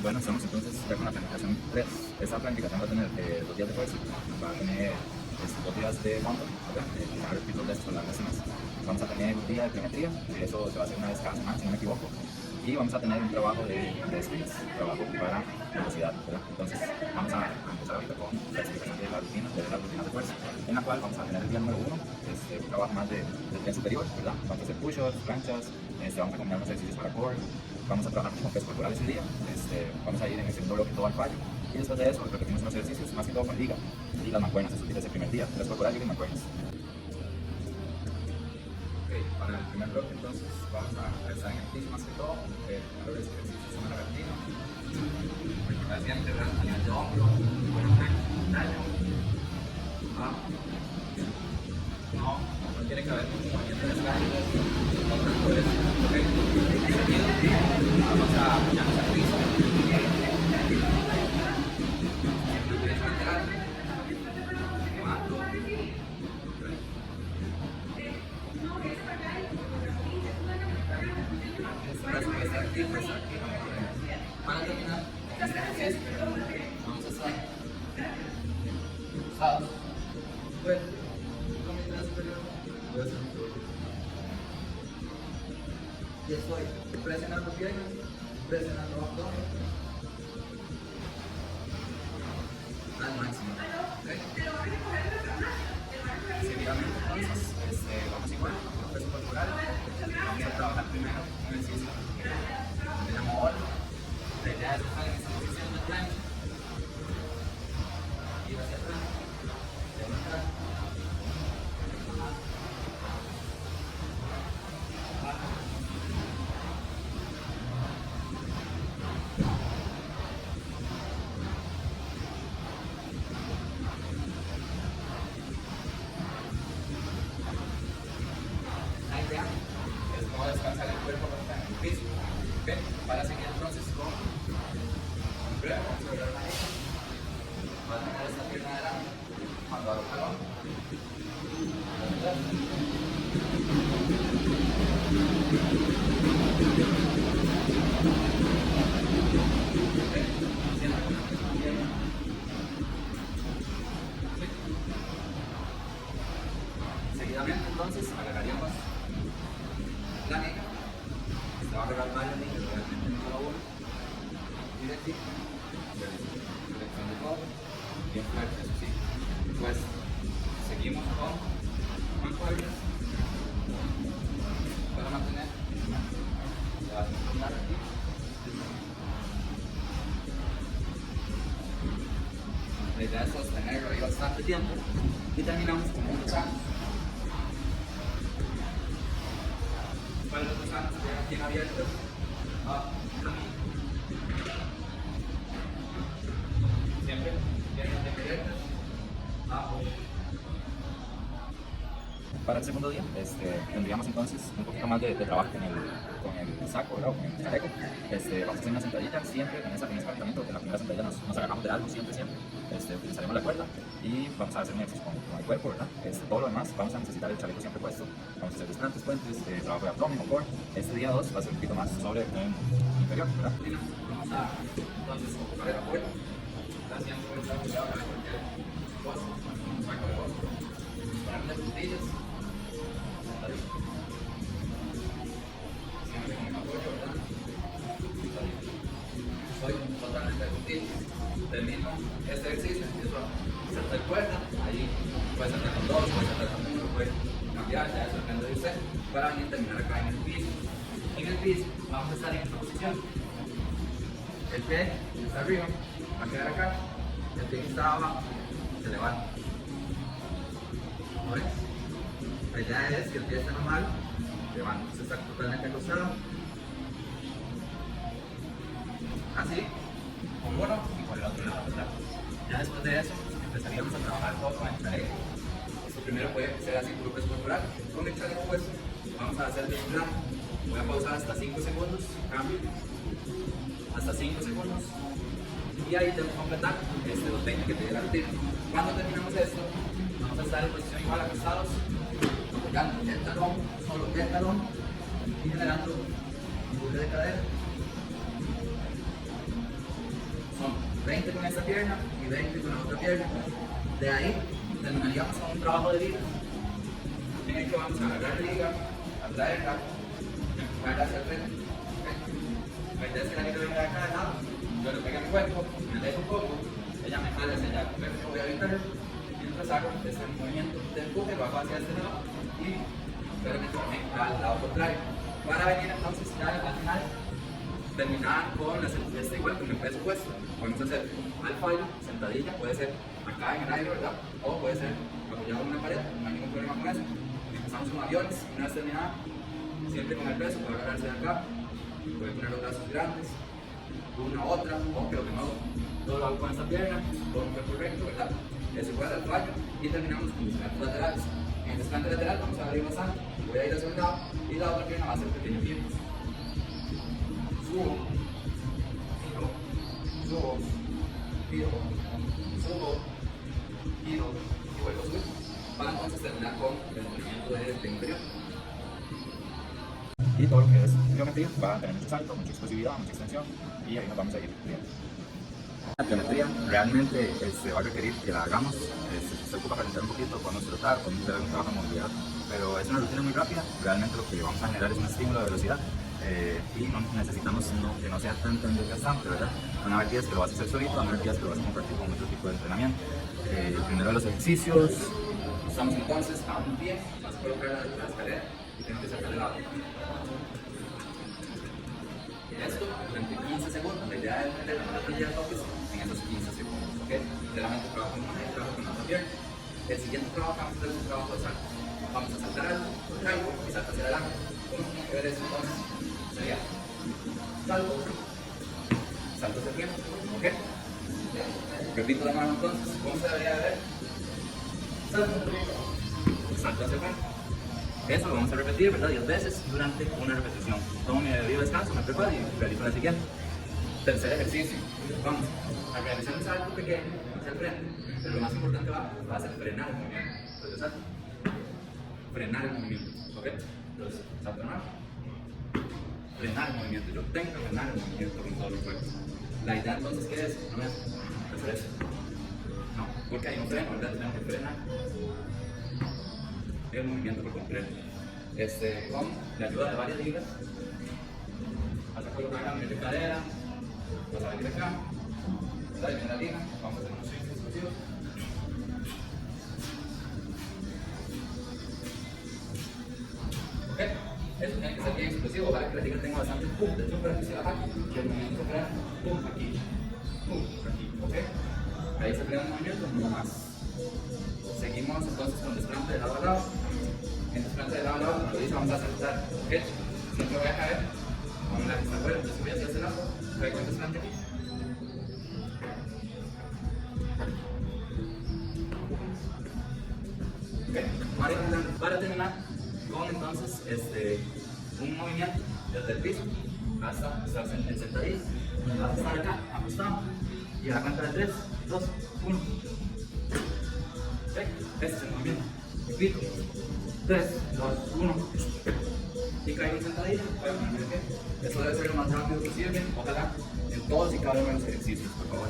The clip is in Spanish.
Bueno, estamos entonces ya con la planificación 3. Esta planificación va a tener 2 días de fuerza, va a tener 2 días de fondo, ¿verdad? Hacer pisos de estos a largas semas. Vamos a tener un día de pliometría, eso se va a hacer una vez cada semana, si no me equivoco. Y vamos a tener un trabajo de sprints, trabajo para velocidad, ¿verdad? Entonces vamos a empezar ahorita con la explicación de las rutinas de fuerza, en la cual vamos a tener el día número 1, un trabajo más de tren superior, ¿verdad? Vamos a hacer push-ups, planchas, vamos a combinar unos ejercicios para core, vamos a trabajar con peso corporal ese día, vamos a ir en el segundo bloque todo al fallo, y después de eso repetimos unos ejercicios, más que todo con liga y las mancuernas, eso es el primer día, peso corporal y mancuernas. Para el primer bloque entonces vamos a estar en el piso más que todo, los ejercicios son la lagartija, siempre a nivel de hombro, buen daño, no tiene que haber mucho movimiento en las caídas, no tanto es, vamos a apoyarnos al piso, siempre derecha lateral, para terminar, vamos a estar cruzados. Bueno, con mi tren superior voy a hacer un truco. Y estoy presionando piernas, presionando abdomen al máximo. ¿Okay? Seguidamente entonces, vamos igual con peso corporal. Vamos a trabajar primero un ejercicio que se llama all. La idea es estar en esta posición de plancha, ir hacia atrás, levantar, bajar, la idea es no descansar el cuerpo cuando está en el piso. ¿Okay? Para seguir entonces con breve, vamos a doblar la manita, voy a tener esta pierna adelante, cuando hago jalón, siempre con la misma pierna. Seguidamente entonces agarraríamos la negra, se va a agarrar varios niños, realmente no solo uno, directito, dirección de todo, bien fuerte, eso sí. Pues seguimos con mancuernas para mantener la base muscular aquí. La idea es sostenerlo ahí bastante tiempo y terminamos con un descanso. Para los gusanos bien abiertos, siempre bien abiertos, Para el segundo día tendríamos entonces un poquito más de trabajo con el saco, ¿verdad? O con el chaleco. Vamos a hacer una sentadilla siempre en ese calentamiento. En la primera sentadilla nos agarramos de algo siempre. Utilizaremos la cuerda y vamos a hacer un ejercicio con el cuerpo, ¿verdad? Todo lo demás vamos a necesitar el chaleco siempre puesto. Vamos a hacer desplantes, puentes, trabajo de abdomen o core. Este día 2 va a ser un poquito más sobre el inferior, ¿verdad? Vamos a entonces ocupar el apoyo. Siempre puede estar apoyado para cualquier cosa, un saco de voz. Ponerle puntillas. Siempre con el apoyo, ¿verdad? Soy totalmente puntillas. Termino este ejercicio, empiezo a saltar cuerda, ahí puede saltar con 2, puede saltar con 1, puede cambiar, ya eso depende de usted, para venir a terminar acá en el piso. En el piso vamos a estar en esta posición. El pie está arriba, va a quedar acá, el pie que está abajo, se levanta. ¿No ves? La idea es que el pie esté normal, levanta, usted está totalmente acostado. Así, con uno y con el otro lado, ¿verdad? Ya después de eso empezaríamos a trabajar todo con el chaleco. Esto primero puede ser así por peso corporal. Con el chaleco puesto vamos a hacer bien plano. Voy a pausar hasta 5 segundos, cambio, hasta 5 segundos y ahí tengo que completar los 20 que te llega al tiro. Cuando terminamos esto, vamos a estar en posición igual acostados, apoyando el talón, solo el talón y generando un bucle de cadera. 20 con esta pierna y 20 con la otra pierna. De ahí terminaríamos con un trabajo de liga en el que vamos a agarrar la liga, a traerla, empujarla hacia el frente. La idea es que la liga venga de acá de lado, yo le pego a mi cuerpo, me dejo un poco, ella me jala hacia allá, yo voy a evitar mientras hago este movimiento de empuje, bajo hacia este lado y espero que también al lado contrario. Para venir entonces ya al final, terminar con igual con el peso puesto. Podemos hacer al fallo, sentadilla, puede ser acá en el aire, ¿verdad? O puede ser apoyado en una pared, no hay ningún problema con eso. Empezamos con aviones, una vez terminada, siempre con el peso, puede agarrarse de acá, puede poner los brazos grandes, una otra, o creo que no, todo lo hago con esta pierna, con un cuerpo recto, ¿verdad? Eso puede ser al fallo, y terminamos con descansos laterales. En el descanso lateral vamos a abrir bastante, voy a ir hacia un lado, y la otra pierna va a ser pequeño pie. Subo, giro, subo, giro, subo, giro y vuelvo a subir. Para entonces terminar con el movimiento de inferior. Y todo lo que es geometría va a tener mucho salto, mucha explosividad, mucha extensión y ahí nos vamos a ir viendo. La geometría realmente va a requerir que la hagamos, se ocupa calentar un poquito, podemos trotar, podemos hacer algún trabajo de movilidad, pero es una rutina muy rápida, realmente lo que vamos a generar es un estímulo de velocidad y no necesitamos que no sea tan desgastante, ¿verdad? Van a haber días que lo vas a hacer solito, van a haber días que lo vas a compartir con otro tipo de entrenamiento. Primero de los ejercicios, estamos entonces a un pie, vas a colocar la escalera y tengo que sacar el lado. Esto durante 15 segundos, la idea es meter la mano de toques en esos 15 segundos, ¿ok? Generalmente trabajo con una y trabajo con la otra pierna. El siguiente trabajo vamos a hacer es un trabajo de salto. Vamos a saltar algo, traigo y salto hacia adelante. ¿Cómo tiene que ver eso entonces? Sería salto, salto hacia arriba, ¿ok? Repito de nuevo entonces, ¿cómo se debería ver? Salto, salto hacia frente. Eso lo vamos a repetir, ¿verdad? 10 veces durante una repetición. Tomo mi debido descanso, me preparo y realizo la siguiente. Tercer ejercicio. Vamos a realizar un salto pequeño hacia el frente, pero lo más importante va a ser frenar el movimiento. Entonces, salto. Frenar el movimiento, ¿ok? Entonces, salto nuevo. Frenar el movimiento. Yo tengo que frenar el movimiento con todo el cuerpo. La idea entonces, ¿qué es? No es hacer eso. No, porque hay un freno, ¿verdad? Tenemos que frenar el movimiento por completo. Con la ayuda de varias ligas, vas a colocar la de cadera, vas a venir acá, dale bien la liga, vamos a hacer unos swings exclusivos. Ok, eso tiene que ser bien explosivo para que la liga tenga bastante pum, de hecho para que se baja y el movimiento se frena, pum, aquí, ok. Ahí se frena el movimiento, no más. Seguimos entonces con el desplante de lado a lado. En el desplante de lado a lado, como lo dice, vamos a saltar, ¿ok? Siempre voy a caer con la vista afuera, entonces voy hacia este lado, traigo el desplante aquí. Ok, para terminar con entonces un movimiento desde el piso hasta estar en sentadilla, vas a estar acá, acostado, y a la cuenta de 3, 2, 1. Este es el movimiento. Repito. 3, 2, 1. Y caigo en sentadilla. Voy a ponerme de pie. Eso debe ser lo más rápido posible. Ojalá en todos y cada uno de los ejercicios, por favor.